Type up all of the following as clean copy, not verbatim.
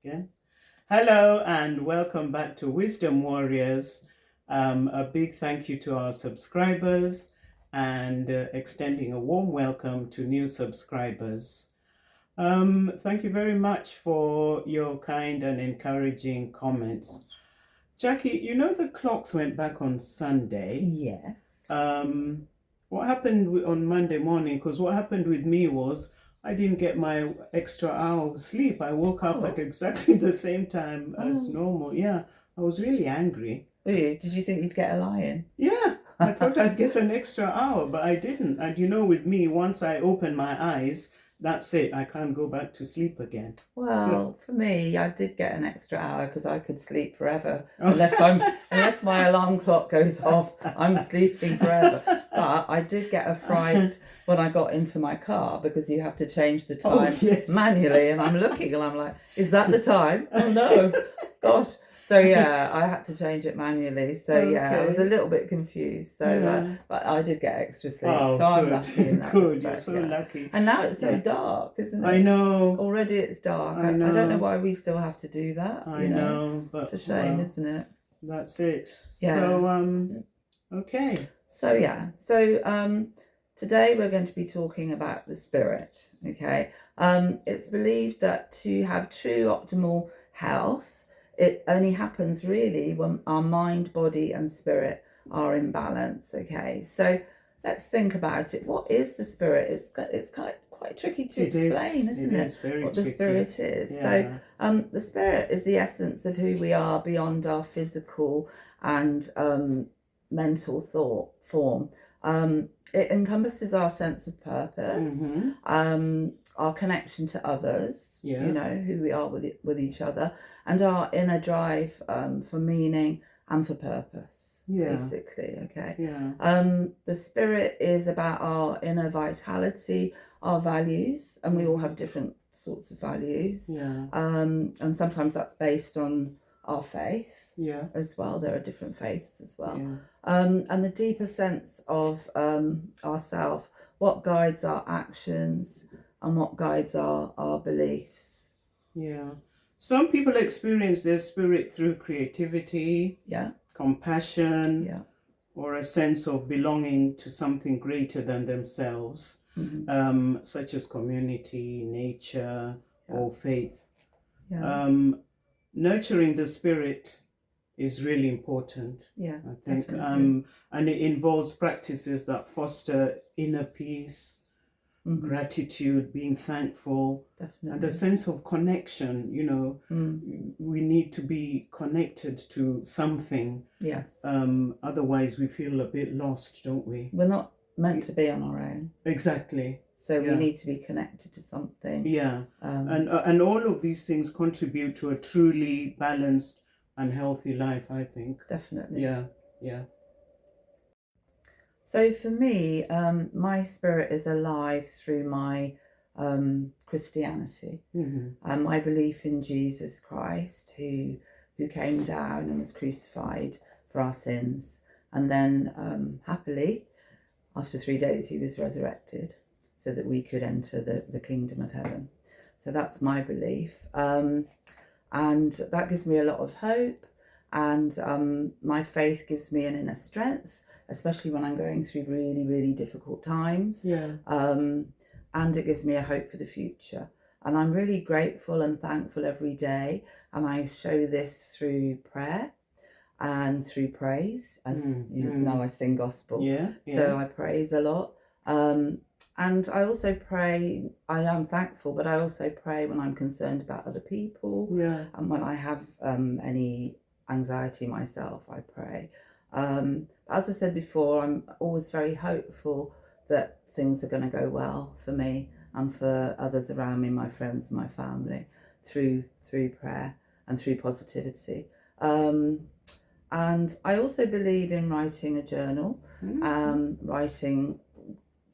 Yeah. Hello and welcome back to Wisdom Warriors. A big thank you to our subscribers and extending a warm welcome to new subscribers. Thank you very much for your kind and encouraging comments. Jackie, you know the clocks went back on Sunday. Yes. What happened on Monday morning? Because what happened with me was I didn't get my extra hour of sleep. I woke up at exactly the same time as normal. Yeah, I was really angry. Did you think you'd get a lion? Yeah, I thought I'd get an extra hour, but I didn't. And you know, with me, once I open my eyes, that's it. I can't go back to sleep again. Well, for me, I did get an extra hour because I could sleep forever unless my alarm clock goes off. I'm sleeping forever. But I did get a fright when I got into my car because you have to change the time manually, and I'm looking and I'm like, "Is that the time? Oh no, gosh!" So yeah, I had to change it manually. So I was a little bit confused. So, but I did get extra sleep. Oh, so I'm good. lucky in that Good, respect. you're so lucky. And now it's so dark, isn't it? I know. Already it's dark. I I know. don't know why we still have to do that. I know, but it's a shame, isn't it? That's it. Yeah. So okay. So today we're going to be talking about the spirit. Okay. It's believed that to have true optimal health, it only happens really when our mind, body, and spirit are in balance. Okay. So let's think about it. What is the spirit? It's quite tricky to explain, isn't it? What the spirit is. Yeah. So the spirit is the essence of who we are beyond our physical and mental thought form. It encompasses our sense of purpose, our connection to others, who we are with each other, and our inner drive for meaning and for purpose, basically. Okay. The spirit is about our inner vitality, our values, and we all have different sorts of values. And sometimes that's based on our faith as well. There are different faiths as well. And the deeper sense of ourself, what guides our actions and what guides our beliefs. Some people experience their spirit through creativity, compassion, or a sense of belonging to something greater than themselves, such as community, nature, or faith. Nurturing the spirit is really important. I think, and it involves practices that foster inner peace, gratitude, being thankful, and a sense of connection. We need to be connected to something. Otherwise, we feel a bit lost, don't we? We're not meant to be on our own. Exactly. So we need to be connected to something. And all of these things contribute to a truly balanced and healthy life, I think. Definitely. Yeah. So for me, my spirit is alive through my Christianity, and my belief in Jesus Christ, who came down and was crucified for our sins, and then happily, after 3 days, he was resurrected, so that we could enter the kingdom of heaven. So that's my belief, and that gives me a lot of hope, and my faith gives me an inner strength, especially when I'm going through really, really difficult times. And it gives me a hope for the future. And I'm really grateful and thankful every day, and I show this through prayer and through praise, as you know, I sing gospel. So I praise a lot. And I also pray, I am thankful, but I also pray when I'm concerned about other people. And when I have any anxiety myself, I pray. As I said before, I'm always very hopeful that things are going to go well for me and for others around me, my friends and my family, through prayer and through positivity. And I also believe in writing a journal, writing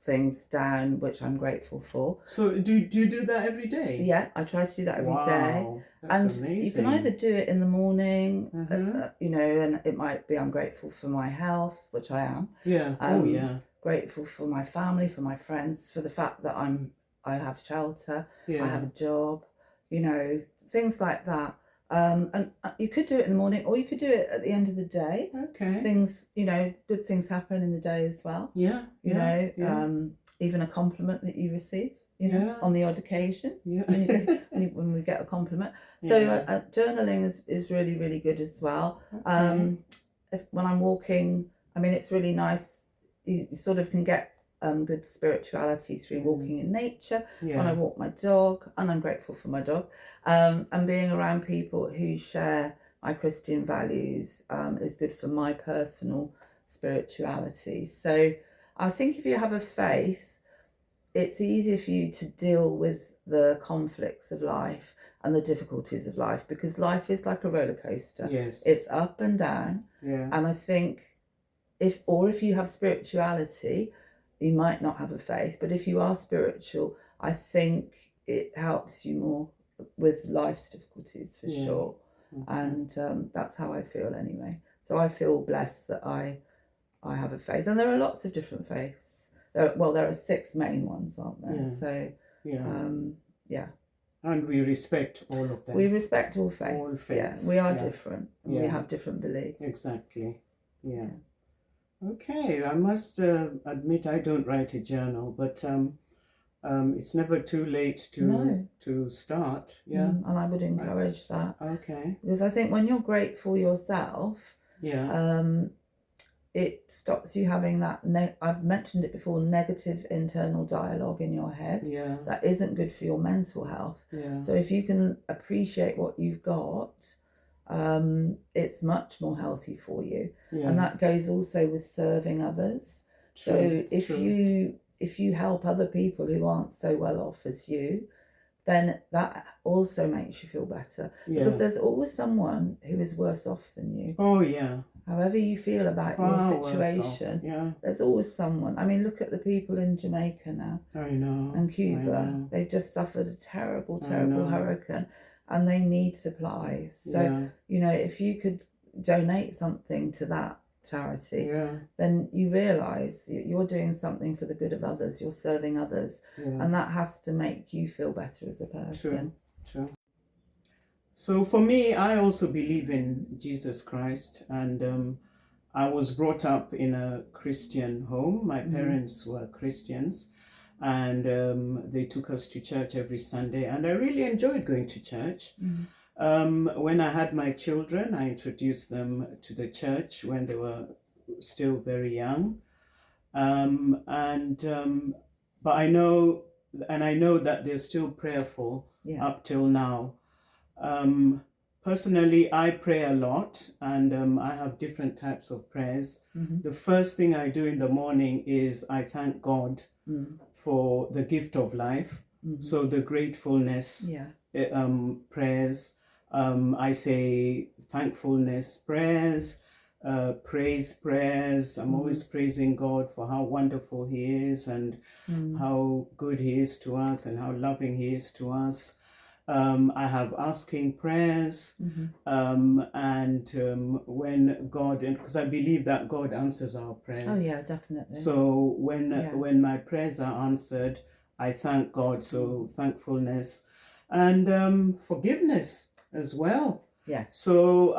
things down which I'm grateful for. So do you do that every day? Yeah, I try to do that every day. That's amazing. You can either do it in the morning, and it might be I'm grateful for my health, which I am. Grateful for my family, for my friends, for the fact that I have shelter, I have a job, things like that. And you could do it in the morning, or you could do it at the end of the day. Okay. Things, good things happen in the day as well. Yeah. Even a compliment that you receive, on the odd occasion. Yeah. when we get a compliment. So journaling is really, really good as well. Okay. When I'm walking, it's really nice. You sort of can get good spirituality through walking in nature. Yeah. When I walk my dog, and I'm grateful for my dog, and being around people who share my Christian values is good for my personal spirituality. So I think if you have a faith, it's easier for you to deal with the conflicts of life and the difficulties of life, because life is like a roller coaster. Yes. It's up and down. Yeah. And I think if you have spirituality, you might not have a faith, but if you are spiritual, I think it helps you more with life's difficulties for sure. Okay. And that's how I feel anyway. So I feel blessed that I have a faith, and there are lots of different faiths. There are 6 main ones, aren't there? Yeah. So yeah. And we respect all of them. We respect all faiths. All faiths. Yeah. We are different. And we have different beliefs. Exactly. Yeah. Okay, I must admit I don't write a journal, but it's never too late to start. Yeah, and I would encourage that. Okay, because I think when you're grateful yourself, it stops you having that. I've mentioned it before. Negative internal dialogue in your head. Yeah, that isn't good for your mental health. Yeah. So if you can appreciate what you've got, it's much more healthy for you. Yeah. And that goes also with serving others. True, so if you help other people who aren't so well off as you, then that also makes you feel better. Yeah. Because there's always someone who is worse off than you. Oh yeah. However you feel about your situation, there's always someone. I mean, look at the people in Jamaica now. I know. And Cuba. They've just suffered a terrible hurricane. And they need supplies. So, if you could donate something to that charity, then you realise you're doing something for the good of others, you're serving others, and that has to make you feel better as a person. True. So for me, I also believe in Jesus Christ, and I was brought up in a Christian home. My parents were Christians. And they took us to church every Sunday, and I really enjoyed going to church. When I had my children, I introduced them to the church when they were still very young. But I know that they're still prayerful up till now. Personally, I pray a lot, and I have different types of prayers. The first thing I do in the morning is I thank God for the gift of life. So the gratefulness prayers, I say thankfulness prayers, praise prayers. I'm always praising God for how wonderful He is, and how good He is to us, and how loving He is to us. I have asking prayers, and when God, because I believe that God answers our prayers. Oh yeah, definitely. So when my prayers are answered, I thank God. So thankfulness, and forgiveness as well. Yes. So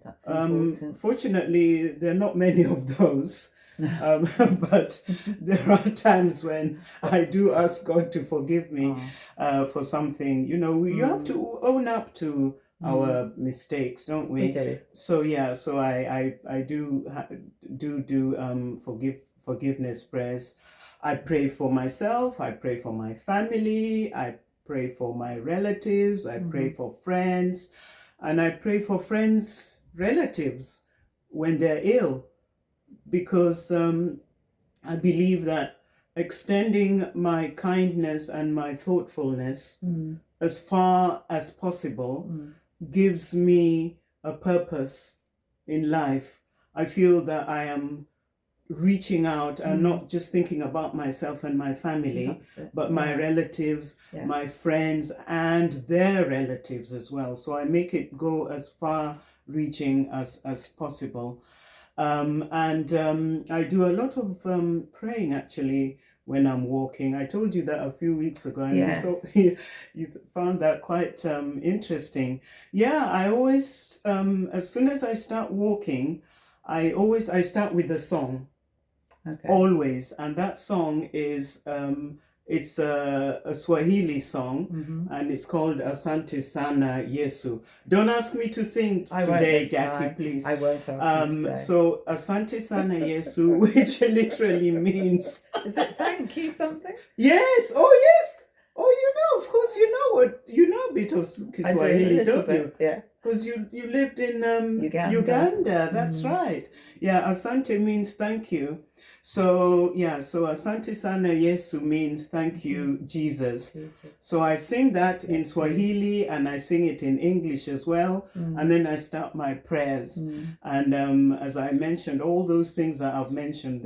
that's important. Fortunately, there are not many of those. But there are times when I do ask God to forgive me for something. You have to own up to our mistakes, don't we? We do. So so I do forgiveness prayers. I pray for myself. I pray for my family. I pray for my relatives. I pray for friends, and I pray for friends' relatives when they're ill. Because I believe that extending my kindness and my thoughtfulness as far as possible gives me a purpose in life. I feel that I am reaching out and not just thinking about myself and my family, but my relatives, my friends, and their relatives as well. So I make it go as far reaching as possible. I do a lot of praying actually when I'm walking. I told you that a few weeks ago, and Yes. you found that quite interesting. Yeah, I always, as soon as I start walking, I start with a song. Okay. Always, and that song is it's a Swahili song, and it's called Asante Sana Yesu. Don't ask me to sing today, Jackie, please. I won't ask you today. So Asante Sana Yesu, which literally means is it thank you something? Yes. Oh yes. Oh, you know, of course, you know a bit of Kiswahili, don't you? Yeah. Because you lived in Uganda. That's right. Yeah, Asante means thank you. So Asante Sana Yesu means thank you, Jesus. So I sing that in Swahili, and I sing it in English as well, and then I start my prayers. And as I mentioned, all those things that I've mentioned,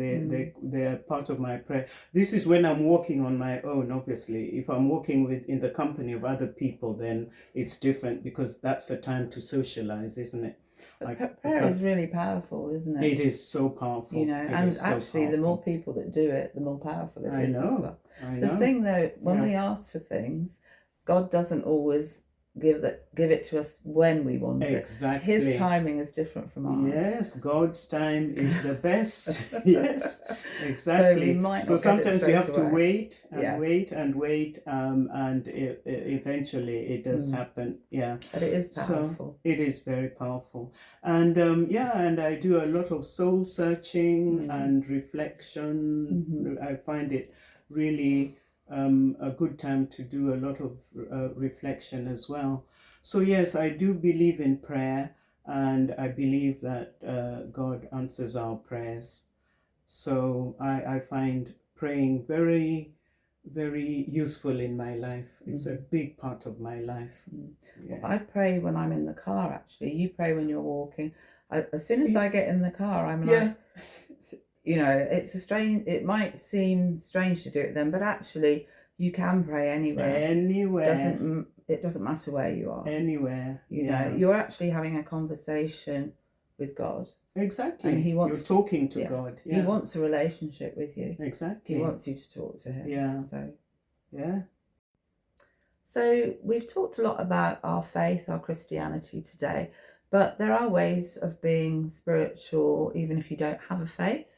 they're part of my prayer. This is when I'm walking on my own, obviously. If I'm walking in the company of other people, then it's different, because that's the time to socialize, isn't it? But prayer is really powerful, isn't it? It is so powerful. You know, and actually the more people that do it, the more powerful it is. I know. The thing though, when we ask for things, God doesn't always give it to us when we want it. Exactly. His timing is different from ours. Yes, God's time is the best. Yes, exactly. So sometimes you have to wait and wait and wait, and eventually it does happen. Yeah. But it is powerful. So it is very powerful. And and I do a lot of soul searching and reflection. I find it really a good time to do a lot of reflection as well. So yes, I do believe in prayer, and I believe that God answers our prayers. So I find praying very, very useful in my life. It's a big part of my life. Yeah. Well, I pray when I'm in the car, actually. You pray when you're walking. As soon as I get in the car, I'm like... You know, it might seem strange to do it then, but actually you can pray anywhere. It doesn't matter where you are. Anywhere. You know, you're actually having a conversation with God. Exactly. And you're talking to God. Yeah. He wants a relationship with you. Exactly. He wants you to talk to him. Yeah. So we've talked a lot about our faith, our Christianity today, but there are ways of being spiritual even if you don't have a faith.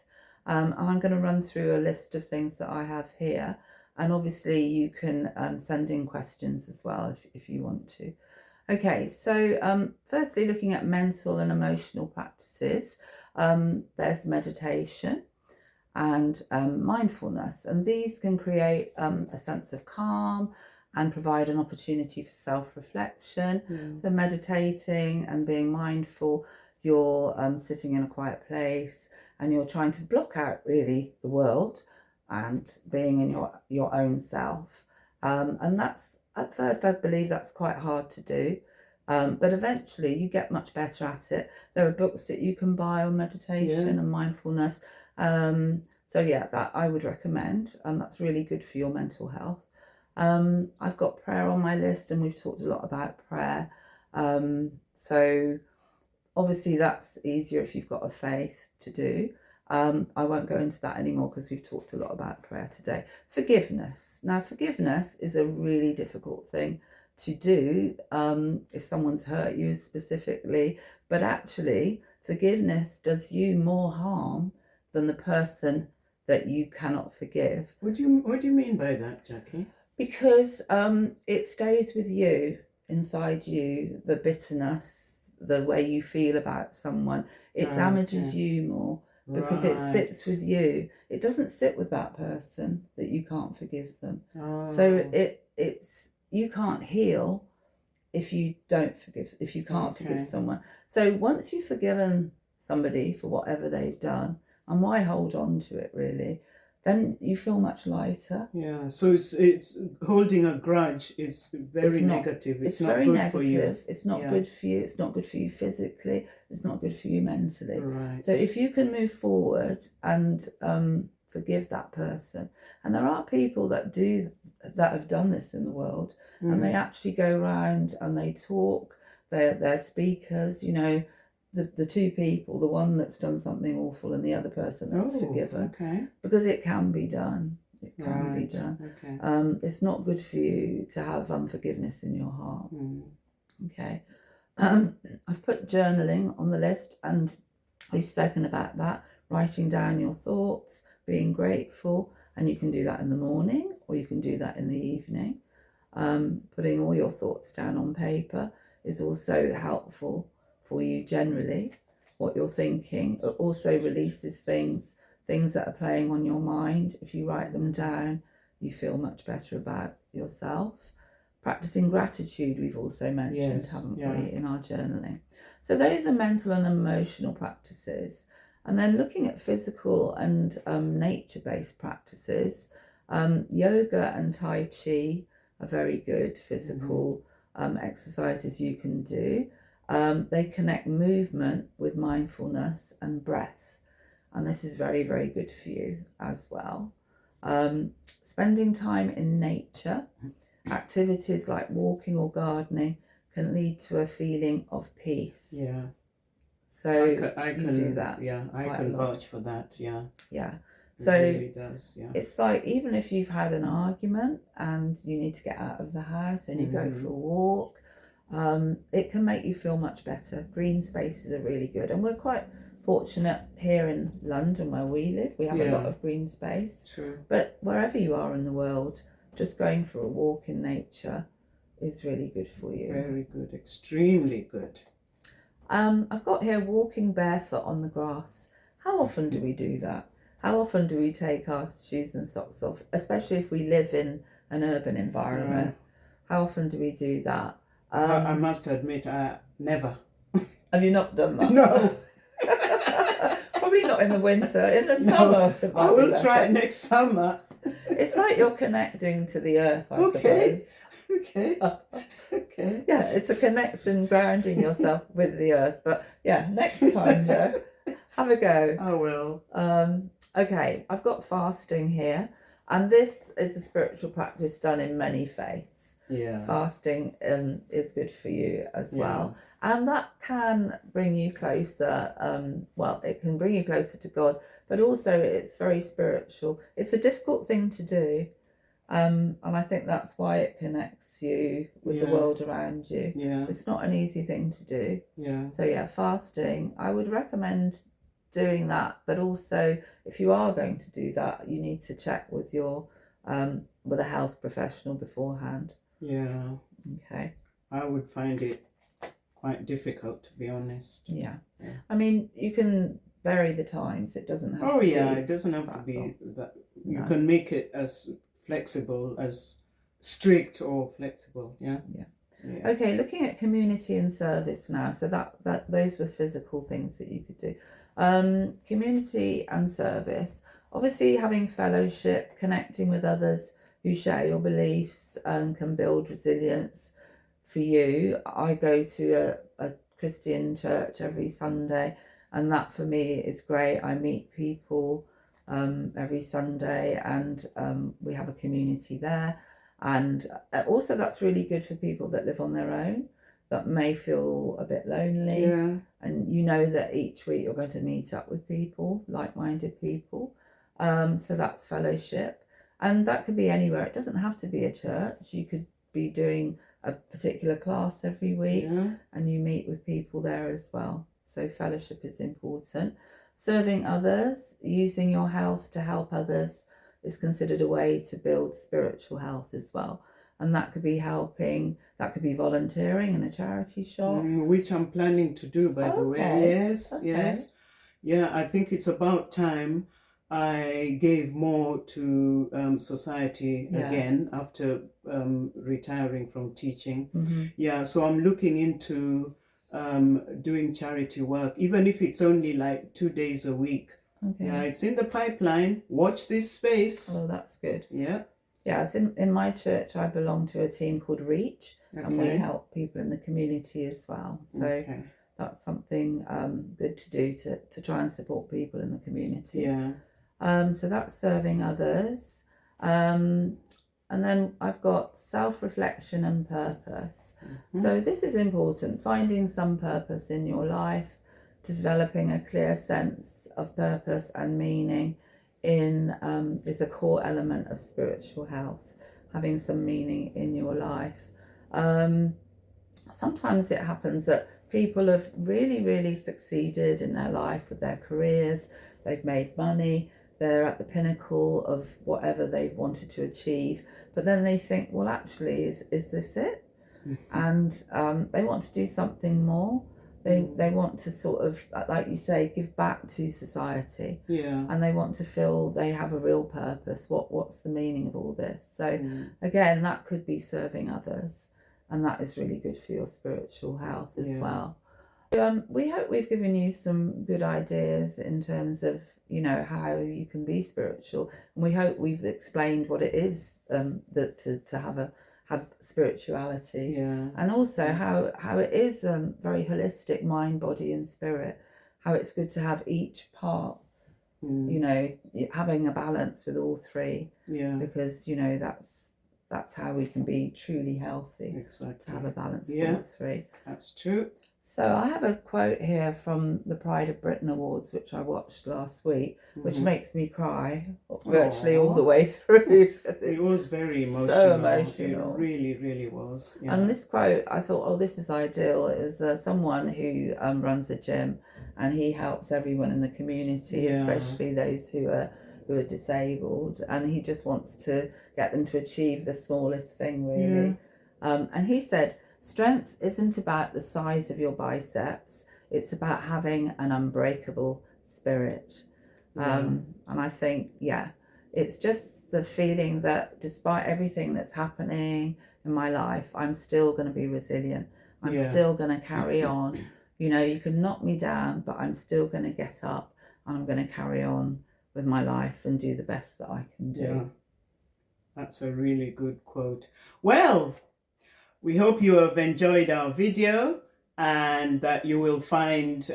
And I'm going to run through a list of things that I have here. And obviously you can send in questions as well if you want to. Okay, so firstly, looking at mental and emotional practices, there's meditation and mindfulness. And these can create a sense of calm and provide an opportunity for self-reflection. So meditating and being mindful, you're sitting in a quiet place, and you're trying to block out really the world and being in your own self. And that's, at first, I believe that's quite hard to do. But eventually you get much better at it. There are books that you can buy on meditation and mindfulness. So that I would recommend, and that's really good for your mental health. I've got prayer on my list, and we've talked a lot about prayer. So obviously that's easier if you've got a faith to do. I won't go into that anymore because we've talked a lot about prayer today. Forgiveness. Now, forgiveness is a really difficult thing to do if someone's hurt you specifically, but actually forgiveness does you more harm than the person that you cannot forgive. What do you mean by that, Jackie? Because it stays with you, inside you, the bitterness, the way you feel about someone. It damages you more because it sits with you. It doesn't sit with that person that you can't forgive them. So it's you can't heal if you can't forgive someone. So once you've forgiven somebody for whatever they've done, and why hold on to it really? Then you feel much lighter. Yeah, so it's holding a grudge is very negative. It's not good for you. It's not good for you. It's not good for you physically. It's not good for you mentally. Right. So if you can move forward and forgive that person, and there are people that have done this in the world, and they actually go around and they talk. They're speakers. You know, the two people, the one that's done something awful and the other person that's forgiven. Okay. Because it can be done. It can be done. Okay. It's not good for you to have unforgiveness in your heart. Okay. I've put journaling on the list, and we've spoken about that, writing down your thoughts, being grateful, and you can do that in the morning or you can do that in the evening. Putting all your thoughts down on paper is also helpful for you generally, what you're thinking. It also releases things that are playing on your mind. If you write them down, you feel much better about yourself. Practicing gratitude, we've also mentioned, haven't we, in our journaling. So those are mental and emotional practices. And then looking at physical and nature-based practices, yoga and Tai Chi are very good physical exercises you can do. They connect movement with mindfulness and breath. And this is very, very good for you as well. Spending time in nature, activities like walking or gardening can lead to a feeling of peace. Yeah. So I you can do that. Yeah, I can vouch for that. Yeah. Yeah. So it really does. Yeah. It's like even if you've had an argument and you need to get out of the house and you go for a walk, it can make you feel much better. Green spaces are really good, and we're quite fortunate here in London where we live. We have a lot of green space. True. But wherever you are in the world, just going for a walk in nature is really good for you. Very good. Extremely good. I've got here walking barefoot on the grass. How often do we do that? How often do we take our shoes and socks off, especially if we live in an urban environment? How often do we do that? I must admit, never. Have you not done that? No. Probably not in the winter. In the summer. I will try it next summer. It's like you're connecting to the earth, I suppose. Okay. Yeah, it's a connection, grounding yourself with the earth. But yeah, next time, Joe, have a go. I will. Okay, I've got fasting here, and this is a spiritual practice done in many faiths. Yeah. Fasting is good for you as well. And that can bring you closer, it can bring you closer to God, but also it's very spiritual. It's a difficult thing to do. And I think that's why it connects you with the world around you. Yeah. It's not an easy thing to do. Yeah. So fasting, I would recommend doing that. But also, if you are going to do that, you need to check with your with a health professional beforehand. Yeah. Okay. I would find it quite difficult, to be honest. Yeah. I mean, you can vary the times. It doesn't have to be. It doesn't have to be that. You can make it as flexible, as strict or flexible. Yeah. Okay, looking at community and service now. So that those were physical things that you could do. Community and service. Obviously, having fellowship, connecting with others who share your beliefs can build resilience for you. I go to a Christian church every Sunday, and that for me is great. I meet people every Sunday, and we have a community there. And also that's really good for people that live on their own, that may feel a bit lonely. Yeah. And you know that each week you're going to meet up with people, like-minded people. So that's fellowship. And that could be anywhere. It doesn't have to be a church. You could be doing a particular class every week, and you meet with people there as well. So fellowship is important. Serving others, using your health to help others is considered a way to build spiritual health as well. And that could be helping, that could be volunteering in a charity shop. Which I'm planning to do, by the way. Yes. Yeah, I think it's about time I gave more to society again after retiring from teaching. Yeah, so I'm looking into doing charity work, even if it's only like 2 days a week. Yeah, it's in the pipeline. Watch this space. Oh, that's good. Yeah. Yeah, it's in my church. I belong to a team called Reach, and we help people in the community as well. So that's something good to do to try and support people in the community. Yeah. So that's serving others. And then I've got self-reflection and purpose. So this is important, finding some purpose in your life, developing a clear sense of purpose and meaning is a core element of spiritual health, having some meaning in your life. Sometimes it happens that people have really, really succeeded in their life with their careers. They've made money. They're at the pinnacle of whatever they've wanted to achieve. But then they think, well, actually, is this it? And they want to do something more. They want to sort of, like you say, give back to society. Yeah. And they want to feel they have a real purpose. What's the meaning of all this? So again, that could be serving others. And that is really good for your spiritual health as well. We hope we've given you some good ideas in terms of, you know, how you can be spiritual. And we hope we've explained what it is that to have spirituality. And also how it is very holistic, mind, body and spirit. How it's good to have each part, you know, having a balance with all three. Because, you know, that's how we can be truly healthy. Exactly. To have a balance with all three. That's true. So I have a quote here from the Pride of Britain Awards, which I watched last week, which makes me cry virtually all the way through. It was very emotional. So emotional. It really, really was. Yeah. And this quote, I thought, oh, this is ideal. It was someone who runs a gym, and he helps everyone in the community, especially those who are disabled, and he just wants to get them to achieve the smallest thing, really. And he said, strength isn't about the size of your biceps, it's about having an unbreakable spirit. And I think, it's just the feeling that despite everything that's happening in my life, I'm still going to be resilient. I'm still going to carry on. You know, you can knock me down, but I'm still going to get up, and I'm going to carry on with my life and do the best that I can do. That's a really good quote. Well, we hope you have enjoyed our video and that you will find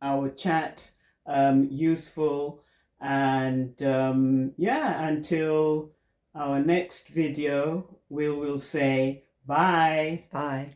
our chat useful. And until our next video, we will say bye. Bye.